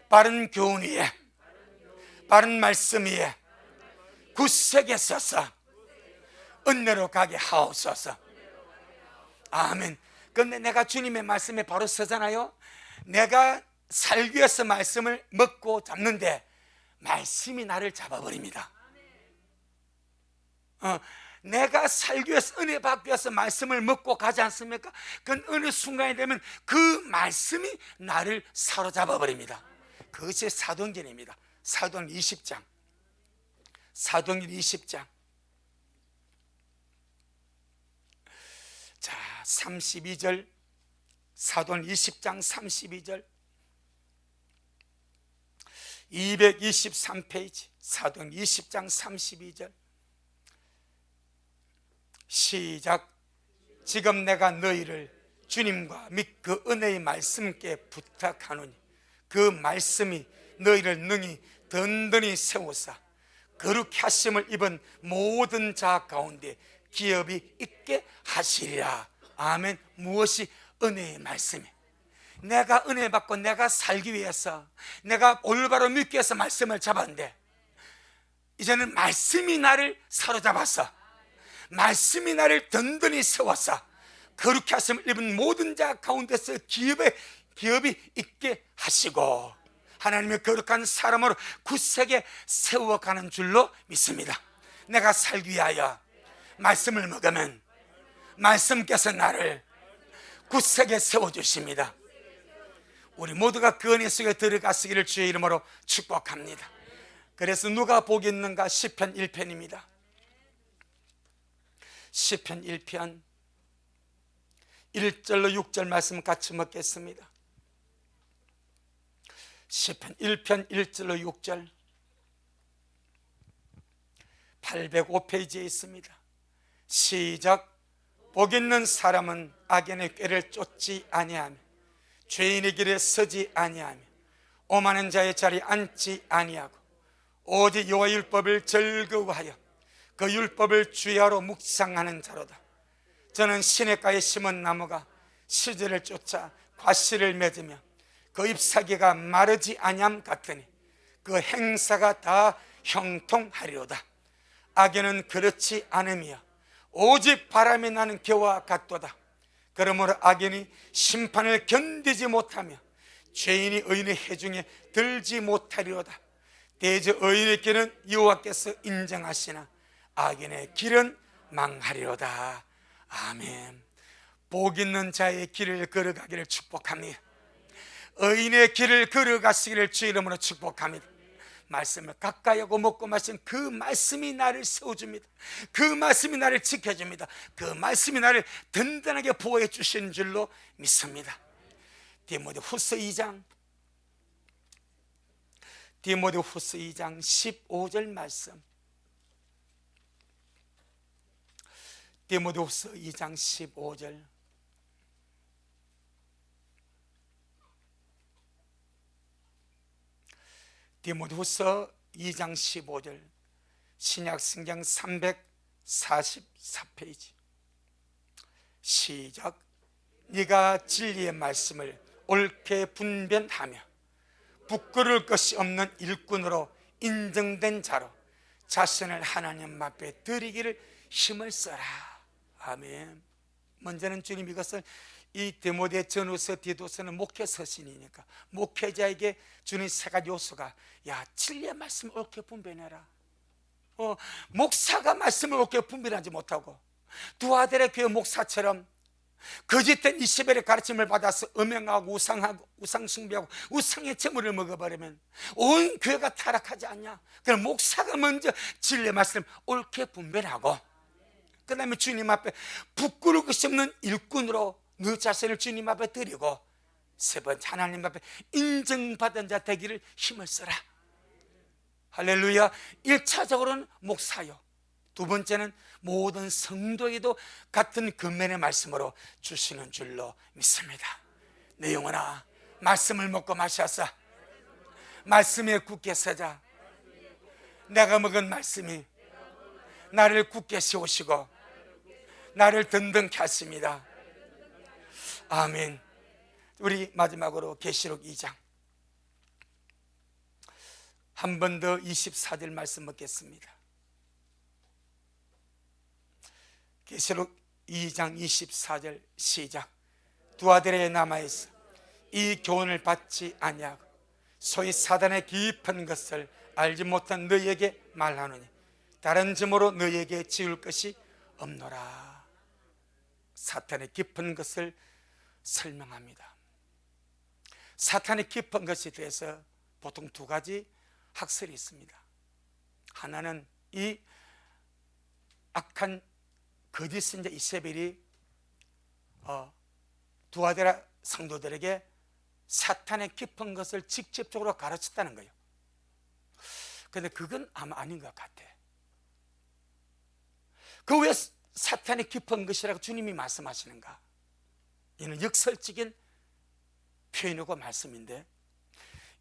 바른 교훈 위에 바른 말씀 위에 굳세게 서서 은혜로 가게 하옵소서. 아멘. 그런데 내가 주님의 말씀에 바로 서잖아요. 내가 살기 위해서 말씀을 먹고 잡는데 말씀이 나를 잡아버립니다. 내가 살기 위해서 은혜 받기 위해서 말씀을 먹고 가지 않습니까? 그 어느 순간이 되면 그 말씀이 나를 사로잡아버립니다. 그것이 사도행전입니다. 사도행전 20장. 사도행전 20장. 자, 32절. 사도행전 20장 32절. 223페이지 사도행 20장 32절 시작. 지금 내가 너희를 주님과 및 그 은혜의 말씀께 부탁하노니 그 말씀이 너희를 능히 든든히 세우사 거룩히 하심을 입은 모든 자 가운데 기업이 있게 하시리라. 아멘. 무엇이 은혜의 말씀이? 내가 은혜 받고 내가 살기 위해서, 내가 올바로 믿기 위해서 말씀을 잡았는데, 이제는 말씀이 나를 사로잡았어. 말씀이 나를 든든히 세웠어. 거룩히 하심을 입은 모든 자 가운데서 기업이 있게 하시고 하나님의 거룩한 사람으로 굳세게 세워가는 줄로 믿습니다. 내가 살기 위하여 말씀을 먹으면 말씀께서 나를 굳세게 세워주십니다. 우리 모두가 그 은혜 속에 들어가시기를 주의 이름으로 축복합니다. 그래서 누가 복이 있는가? 시편 1편입니다. 시편 1편 1절로 6절 말씀 같이 먹겠습니다. 시편 1편 1절로 6절 805페이지에 있습니다. 시작. 복 있는 사람은 악인의 꾀를 쫓지 아니하며 죄인의 길에 서지 아니하며 오만한 자의 자리에 앉지 아니하고 오직 여호와의 율법을 즐거워하여 그 율법을 주야로 묵상하는 자로다. 저는 시냇가에 심은 나무가 시절을 쫓아 과실을 맺으며 그 잎사귀가 마르지 아니함 같으니 그 행사가 다 형통하리로다. 악인은 그렇지 않으며 오직 바람이 나는 겨와 같도다. 그러므로 악인이 심판을 견디지 못하며 죄인이 의인의 해중에 들지 못하리로다. 대저 의인의 길은 여호와께서 인정하시나 악인의 길은 망하리로다. 아멘. 복 있는 자의 길을 걸어가기를 축복합니다. 의인의 길을 걸어가시기를 주 이름으로 축복합니다. 말씀을 가까이 하고 먹고 마신 그 말씀이 나를 세워줍니다. 그 말씀이 나를 지켜줍니다. 그 말씀이 나를 든든하게 보호해 주시는 줄로 믿습니다. 디모데후서 2장 15절 말씀. 디모데후서 2장 15절 디모데후서 2장 15절 신약성경 344페이지 시작. 네가 진리의 말씀을 옳게 분별하며 부끄러울 것이 없는 일꾼으로 인정된 자로 자신을 하나님 앞에 드리기를 힘을 써라. 아멘. 먼저는 주님 이것을 이 디모데 전후서 디도서는 목회 서신이니까 목회자에게 주는 세 가지 요소가, 야, 진리의 말씀을 옳게 분별해라. 목사가 말씀을 옳게 분별하지 못하고 두 아들의 교회 목사처럼 거짓된 이세벨의 가르침을 받아서 음행하고 우상 숭배하고 우상의 제물을 먹어버리면 온 교회가 타락하지 않냐? 그럼 목사가 먼저 진리의 말씀을 옳게 분별하고 그 다음에 주님 앞에 부끄러울 것이 없는 일꾼으로 너 자신을 주님 앞에 드리고 세 번째 하나님 앞에 인정받은 자 되기를 힘을 써라. 할렐루야. 1차적으로는 목사요, 두 번째는 모든 성도에게도 같은 근면의 말씀으로 주시는 줄로 믿습니다. 내 영혼아, 말씀을 먹고 마셔서 말씀에 굳게 서자. 내가 먹은 말씀이 나를 굳게 세우시고 나를 든든케 하십니다. 아멘. 우리 마지막으로 계시록 2장 한 번 더 24절 말씀 먹겠습니다. 계시록 2장 24절 시작. 두 아들에 남아있어 이 교훈을 받지 아니하고 소위 사단의 깊은 것을 알지 못한 너희에게 말하노니 다른 점으로 너희에게 지을 것이 없노라. 사탄의 깊은 것을 설명합니다. 사탄의 깊은 것에 대해서 보통 두 가지 학설이 있습니다. 하나는 이 악한 거짓 선자 이세벨이 두아데라 성도들에게 사탄의 깊은 것을 직접적으로 가르쳤다는 거예요. 근데 그건 아마 아닌 것 같아. 그 왜 사탄이 깊은 것이라고 주님이 말씀하시는가? 이는 역설적인 표현이고 말씀인데,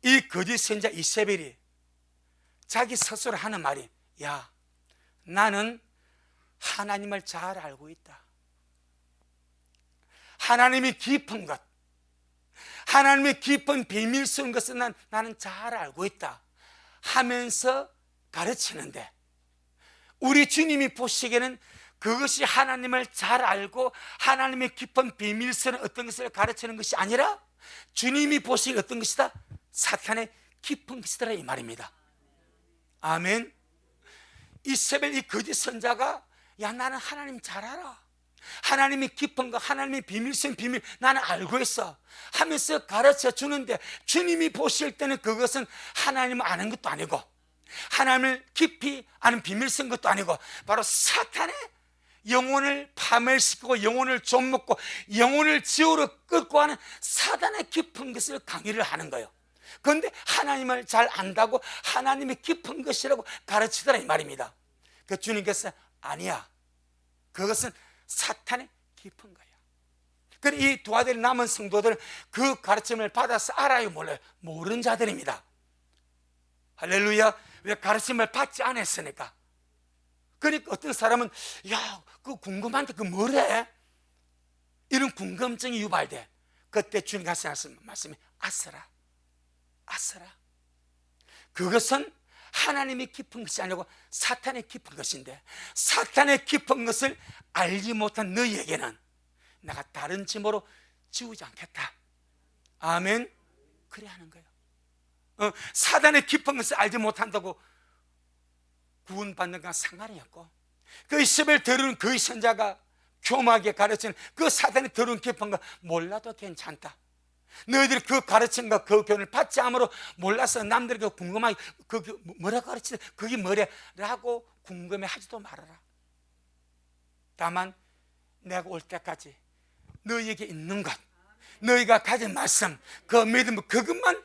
이 거짓 선지자 이세벨이 자기 스스로 하는 말이, 야, 나는 하나님을 잘 알고 있다. 하나님이 깊은 것, 하나님의 깊은 비밀스러운 것을 나는 잘 알고 있다 하면서 가르치는데, 우리 주님이 보시기에는 그것이 하나님을 잘 알고 하나님의 깊은 비밀스러운 어떤 것을 가르치는 것이 아니라 주님이 보시기에 어떤 것이다? 사탄의 깊은 것이더라, 이 말입니다. 아멘. 이세벨, 이 거짓 선자가, 야, 나는 하나님 잘 알아, 하나님이 깊은 거, 하나님의 비밀스러운 비밀 나는 알고 있어 하면서 가르쳐 주는데, 주님이 보실 때는 그것은 하나님을 아는 것도 아니고 하나님을 깊이 아는 비밀스러운 것도 아니고 바로 사탄의 영혼을 파멸시키고 영혼을 좀먹고 영혼을 지옥으로 끌고 가는 사단의 깊은 것을 강의를 하는 거예요. 그런데 하나님을 잘 안다고 하나님의 깊은 것이라고 가르치더라, 이 말입니다. 그 주님께서, 아니야, 그것은 사탄의 깊은 거야. 그래, 이 두 아들이 남은 성도들은 그 가르침을 받아서 알아요, 몰라요? 모르는 자들입니다. 할렐루야. 왜? 가르침을 받지 않았으니까. 그러니까 어떤 사람은, 야, 그 궁금한데 그 뭐래? 이런 궁금증이 유발돼. 그때 주님께서 하신 말씀이, 아서라, 아서라. 그것은 하나님이 깊은 것이 아니고 사탄의 깊은 것인데, 사탄의 깊은 것을 알지 못한 너희에게는 내가 다른 짐으로 지우지 않겠다. 아멘. 그래 하는 거예요. 사탄의 깊은 것을 알지 못한다고 구원받는 건 상관이 없고, 그 이세벨 더러운 그 선자가 교묘하게 가르치는 그 사탄의 더러운 깊은 거 몰라도 괜찮다. 너희들이 그 가르침과 그 교훈을 받지 않으므로 몰라서 남들에게 궁금하게 그 뭐라고 가르치지, 그게 뭐래? 라고 궁금해하지도 말아라. 다만 내가 올 때까지 너희에게 있는 것, 너희가 가진 말씀, 그 믿음, 그것만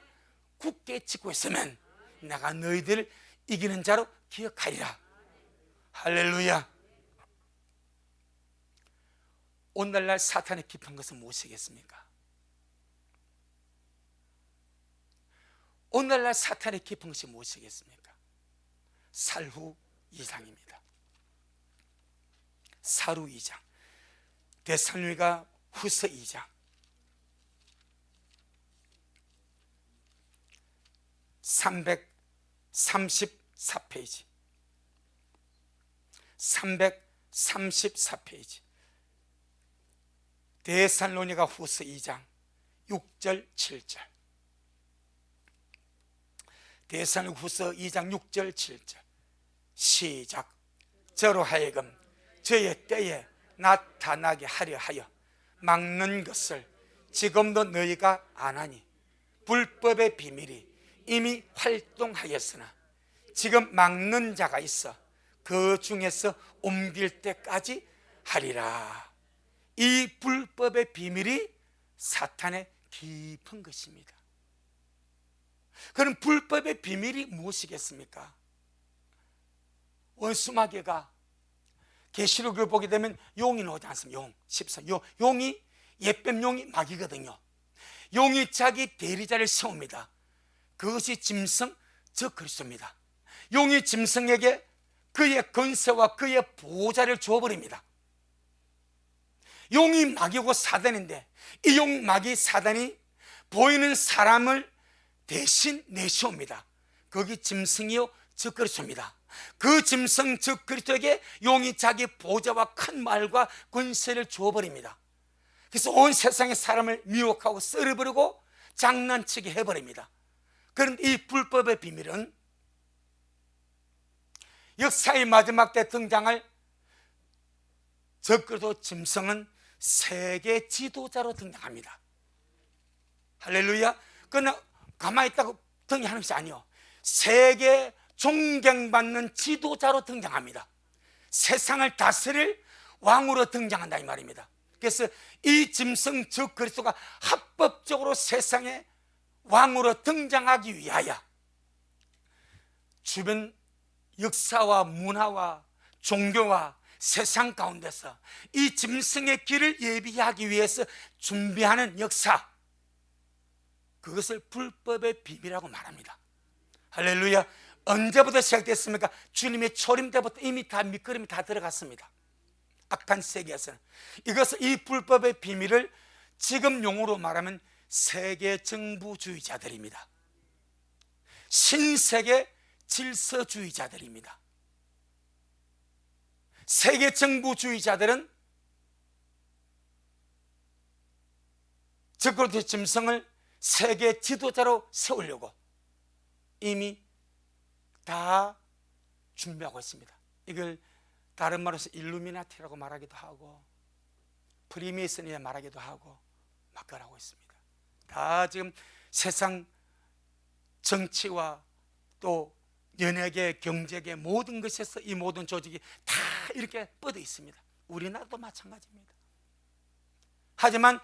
굳게 지고 있으면 내가 너희들을 이기는 자로 기억하리라. 할렐루야. 오늘날 사탄의 깊은 것은 무엇이겠습니까? 오늘날 사탄의 깊은 것이 무엇이겠습니까? 살후 2장입니다. 사루 2장, 데살로니가 후서 2장, 334페이지, 334페이지. 데살로니가 후서 2장 6절 7절. 데살로니가 후서 2장 6절 7절. 시작. 저로 하여금 저의 때에 나타나게 하려 하여 막는 것을 지금도 너희가 안 하니 불법의 비밀이 이미 활동하였으나 지금 막는 자가 있어 그 중에서 옮길 때까지 하리라. 이 불법의 비밀이 사탄의 깊은 것입니다. 그럼 불법의 비밀이 무엇이겠습니까? 원수마귀가 계시록을 보게 되면 용이 나오지 않습니까? 용, 14. 용이, 옛뱀용이 마귀거든요. 용이 자기 대리자를 세웁니다. 그것이 짐승, 즉 그리스도입니다. 용이 짐승에게 그의 권세와 그의 보호자를 주어버립니다. 용이 마귀고 사단인데, 이 용, 마귀, 사단이 보이는 사람을 대신 내세웁니다. 거기 짐승이요, 즉 그리스도입니다. 그 짐승, 즉 그리스도에게 용이 자기 보호자와 큰 말과 권세를 주어버립니다. 그래서 온 세상의 사람을 미혹하고 썰어버리고 장난치게 해버립니다. 그런데 이 불법의 비밀은 역사의 마지막 때 등장할 적그리스도 짐승은 세계 지도자로 등장합니다. 할렐루야. 그러나 가만히 있다고 등장하는 것이 아니요, 세계 존경받는 지도자로 등장합니다. 세상을 다스릴 왕으로 등장한다, 이 말입니다. 그래서 이 짐승 즉 그리스도가 합법적으로 세상의 왕으로 등장하기 위하여 주변 역사와 문화와 종교와 세상 가운데서 이 짐승의 길을 예비하기 위해서 준비하는 역사, 그것을 불법의 비밀이라고 말합니다. 할렐루야. 언제부터 시작됐습니까? 주님의 초림 때부터 이미 다 밑거름이 다 들어갔습니다. 악한 세계에서는. 이것을, 이 불법의 비밀을 지금 용어로 말하면 세계 정부주의자들입니다. 신세계 질서주의자들입니다. 세계 정부주의자들은 적그리스도의 짐승을 세계 지도자로 세우려고 이미 다 준비하고 있습니다. 이걸 다른 말로서 일루미나티라고 말하기도 하고 프리메이슨이라 말하기도 하고 막 그러고 있습니다. 다 지금 세상 정치와 또 연예계, 경제계 모든 것에서 이 모든 조직이 다 이렇게 뻗어 있습니다. 우리나라도 마찬가지입니다. 하지만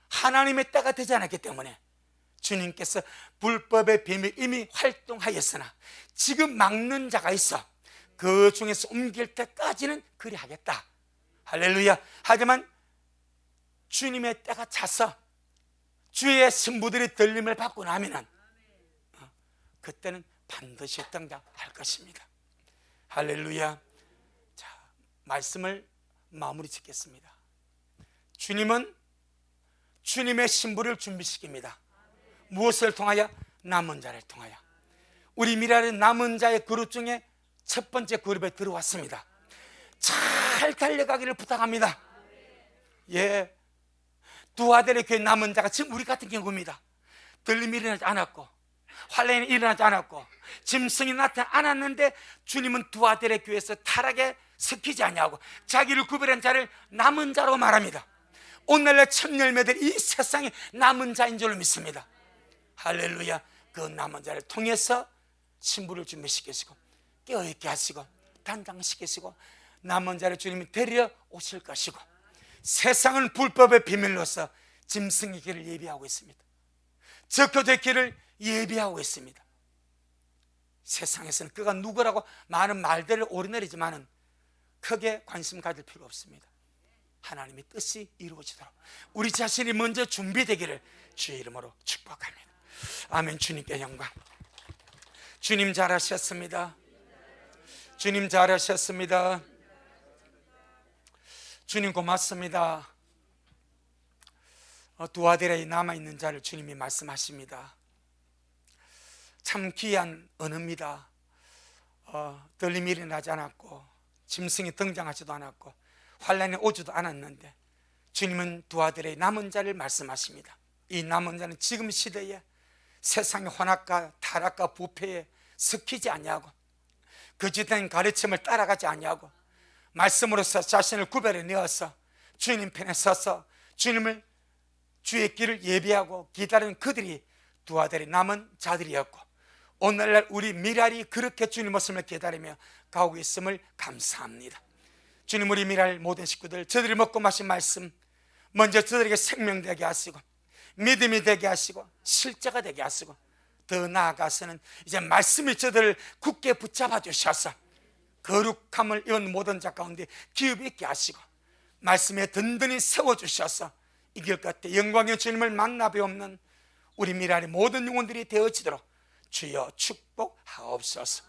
하나님의 때가 되지 않았기 때문에 주님께서 불법의 비밀 이미 활동하였으나 지금 막는 자가 있어 그 중에서 옮길 때까지는 그리 하겠다. 할렐루야. 하지만 주님의 때가 차서 주의 신부들이 들림을 받고 나면은 그때는 반드시 등장할 것입니다. 할렐루야. 자, 말씀을 마무리 짓겠습니다. 주님은 주님의 신부를 준비시킵니다. 무엇을 통하여? 남은 자를 통하여. 우리 미라는 남은 자의 그룹 중에 첫 번째 그룹에 들어왔습니다. 잘 달려가기를 부탁합니다. 예, 두 아들의 교회 남은 자가 지금 우리 같은 경우입니다. 들림이 일어나지 않았고 환란이 일어나지 않았고 짐승이 나타나지 않았는데 주님은 두 아들의 교회에서 타락에 섞이지 아니하고 자기를 구별한 자를 남은 자로 말합니다. 오늘날 첫 열매들이 이 세상에 남은 자인 줄로 믿습니다. 할렐루야. 그 남은 자를 통해서 신부를 준비시키시고 깨어있게 하시고 단장시키시고 남은 자를 주님이 데려오실 것이고 세상은 불법의 비밀로서 짐승의 길을 예비하고 있습니다. 적그리스도의 길을 예비하고 있습니다. 세상에서는 그가 누구라고 많은 말들을 오르내리지만은 크게 관심 가질 필요 없습니다. 하나님의 뜻이 이루어지도록 우리 자신이 먼저 준비되기를 주의 이름으로 축복합니다. 아멘. 주님께 영광. 주님 잘하셨습니다. 주님 잘하셨습니다. 주님 고맙습니다. 두 아들의 남아있는 자를 주님이 말씀하십니다. 참 귀한 언어입니다. 들림이 일어나지 않았고 짐승이 등장하지도 않았고 환란이 오지도 않았는데 주님은 두 아들의 남은 자를 말씀하십니다. 이 남은 자는 지금 시대에 세상의 혼합과 타락과 부패에 섞이지 아니하고 거짓된 가르침을 따라가지 아니하고 말씀으로서 자신을 구별해 내어서 주님 편에 서서 주님을 주의 길을 예비하고 기다리는 그들이 두 아들의 남은 자들이었고 오늘날 우리 미랄이 그렇게 주님 모습을 기다리며 가고 있음을 감사합니다. 주님, 우리 미랄 모든 식구들 저들이 먹고 마신 말씀 먼저 저들에게 생명되게 하시고 믿음이 되게 하시고 실제가 되게 하시고 더 나아가서는 이제 말씀이 저들을 굳게 붙잡아 주셔서 거룩함을 입은 모든 자 가운데 기업 있게 하시고 말씀에 든든히 세워주셔서 이길 것 같아 영광의 주님을 만나 뵈옵는 우리 미랄의 모든 영혼들이 되어지도록 주여 축복하옵소서.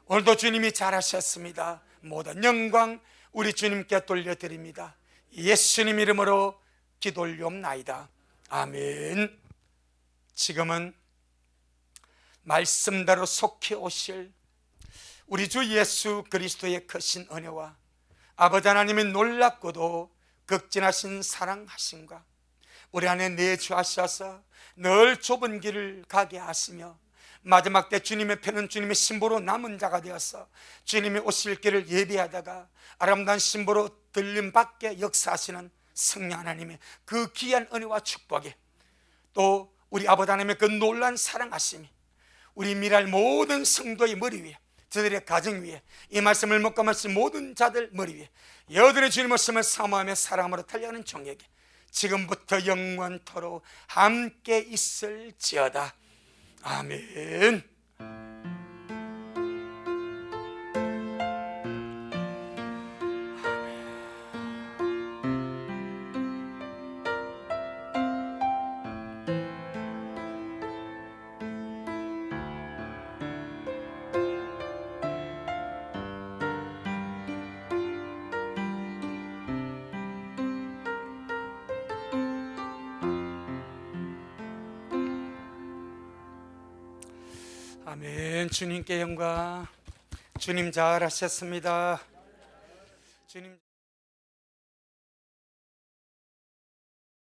오늘도 주님이 잘하셨습니다. 모든 영광 우리 주님께 돌려드립니다. 예수님 이름으로 기도 올리옵나이다. 아멘. 지금은 말씀대로 속히 오실 우리 주 예수 그리스도의 크신 은혜와 아버지 하나님의 놀랍고도 극진하신 사랑하심과 우리 안에 내주하셔서 늘 좁은 길을 가게 하시며 마지막 때 주님의 편은 주님의 신부로 남은 자가 되어서 주님이 오실 길을 예비하다가 아름다운 신부로 들림받게 역사하시는 성령 하나님의 그 귀한 은혜와 축복이 또 우리 아버지 하나님의 그 놀라운 사랑하심이 우리 미랄 모든 성도의 머리 위에 저들의 가정 위에 이 말씀을 먹고 마신 모든 자들 머리 위에 여전히 주님 말씀을 사모하며 사랑함으로 달려가는 종에게 지금부터 영원토록 함께 있을지어다. 아멘. 아멘. 주님께 영광. 주님 잘하셨습니다. 주님